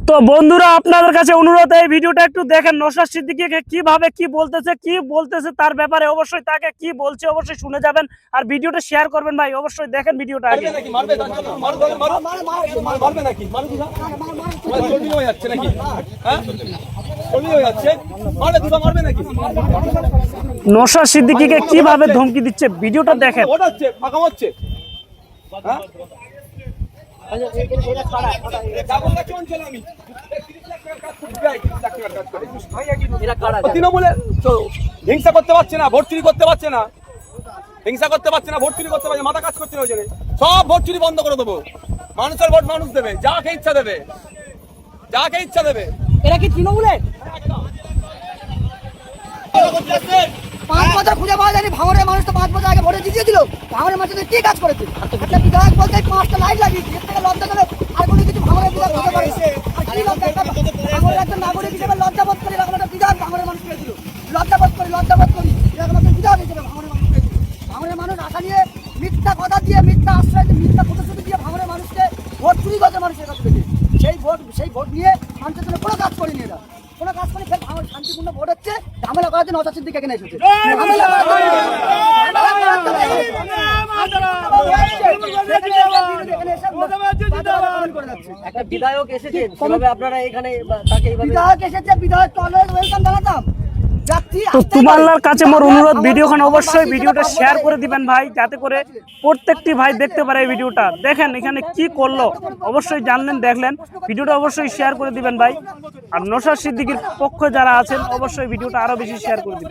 তো বন্ধুরা আপনাদের কাছে অনুরোধ, এই ভিডিওটা একটু দেখেন। নওশাদ সিদ্দিকীকে কিভাবে কি বলতেছে তার ব্যাপারে অবশ্যই তাকে কি বলছে অবশ্যই শুনে যাবেন, আর ভিডিওটা শেয়ার করবেন ভাই। অবশ্যই দেখেন ভিডিওটা আগে। নওশাদ সিদ্দিকীকে কিভাবে ধমকি দিচ্ছে ভিডিওটা দেখেন। তৃণমূলে হিংসা করতে পারছে না, ভোট চুরি করতে পারছে না, হিংসা করতে পারছে না, ভোট চুরি করতে পারছে, মাথা কাজ করছে না। ওই জন্য সব ভোট চুরি বন্ধ করে দেবো। মানুষের ভোট মানুষ দেবে, যাকে ইচ্ছা দেবে, যাকে ইচ্ছা দেবে। এরা কি তৃণমূলে 5 বছর খুঁজে পাওয়া যায়নি? ভাঙড়ের মানুষ তো 5 বছর আগে ভোটে জিতিয়ে দিল। ভাঙড়ের মানুষদের কি কাজ করেছে? একটা বিধায়ক বলতে 5টা লাইট লাগিয়েছে, এর থেকে লজ্জা করে আর কোনো কিছু ভাঙড়ের বিধায়ক হতে পারে? আর কি লজ্জা? ভাঙড়ের একজন নাগরিক হিসেবে লজ্জাবোধ করি, এরকম একটা বিধায়ক ভাঙড়ের মানুষ পেয়েছিল। লজ্জাবোধ করি এরকম একটা বিধায়ক হিসেবে ভাঙড়ের মানুষ পেয়েছিল। ভাঙড়ের মানুষ আশা নিয়ে মিথ্যা কথা দিয়ে, মিথ্যা আশ্রয় দিয়ে, মিথ্যা প্রতিশ্রুতি দিয়ে ভাঙড়ের মানুষকে ভোট চুরি করছে মানুষের কাছ থেকে। সেই ভোট নিয়ে মানুষের জন্য কোনো কাজ করেনি এরা, কোনো কাজ করে। ফের ভাঙড় শান্তিপূর্ণ ভোট হচ্ছে, ঝামেলা করার জন্য নওশাদ সিদ্দিকী এখানে এসেছে। একটা বিধায়ক এসেছে, কিভাবে আপনারা এখানে তাকে বিধায়ক এসেছে, বিধায়ক তো অলওয়েজ ওয়েলকাম জানাতাম। তো তোমার কাছে মোর অনুরোধ, ভিডিওখান অবশ্যই ভিডিওটা শেয়ার করে দিবেন ভাই, যাতে করে প্রত্যেকটি ভাই দেখতে পারে এই ভিডিওটা। দেখেন এখানে কি করলো, অবশ্যই জানলেন, দেখলেন, ভিডিওটা অবশ্যই শেয়ার করে দিবেন ভাই। আর নওশাদ সিদ্দিকীর পক্ষে যারা আছেন অবশ্যই ভিডিওটা আরো বেশি শেয়ার করে দিবেন।